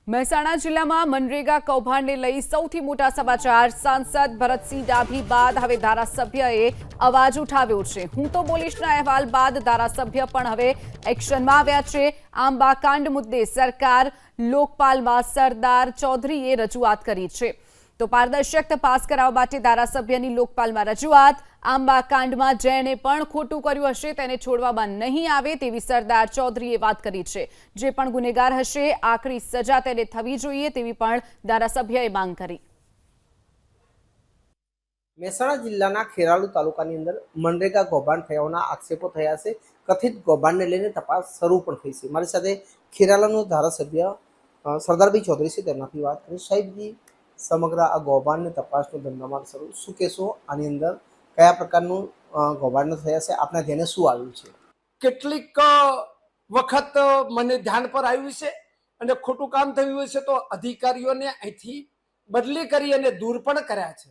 મહેસાણા જિલ્લામાં મનરેગા કૌભાંડને લઈ સૌથી મોટા સમાચાર। સાંસદ ભરતસિંહ ડાભી બાદ હવે ધારાસભ્યએ અવાજ ઉઠાવ્યો છે। હું તો બોલીશના અહેવાલ બાદ ધારાસભ્ય પણ હવે એક્શનમાં આવ્યા છે। આંબા કાંડ મુદ્દે સરકાર લોકપાલમાં સરદાર ચૌધરીએ રજૂઆત કરી છે। તો પારદર્શક તપાસ કરાવવા માટે ધારાસભ્યની લોકપાલમાં રજૂઆત। આંબા કાંડમાં જેણે પણ ખોટું કર્યું હશે તેને છોડવામાં નહીં આવે તેવી સરદાર ચૌધરીએ વાત કરી છે। જે પણ ગુનેગાર હશે આકરી સજા તેને થવી જોઈએ તેવી પણ ધારાસભ્યએ માંગ કરી। મહેસાણા જિલ્લાના ખેરાલુ તાલુકાની અંદર મનરેગા કૌભાંડ થયાના આક્ષેપો થયા છે। કથિત કૌભાંડને લઈને તપાસ શરૂ પણ થઈ છે। મારી સાથે ખેરાલાનો ધારાસભ્ય સરદારભાઈ ચૌધરી છે, તેમનાથી વાત કરી। સાહેબજી, સમગ્ર આ કૌભાંડની તપાસનો ધમધમાટ શરૂ, શું કહેશો? આની અંદર કયા પ્રકારનું કૌભાંડ થયા છે? આપના ધ્યાને શું આવ્યું છે? કેટલીક વખત મને ધ્યાન પર આવ્યું છે અને ખોટું કામ થયું છે તો અધિકારીઓને અહીંથી બદલી કરી અને દૂર પણ કર્યા છે।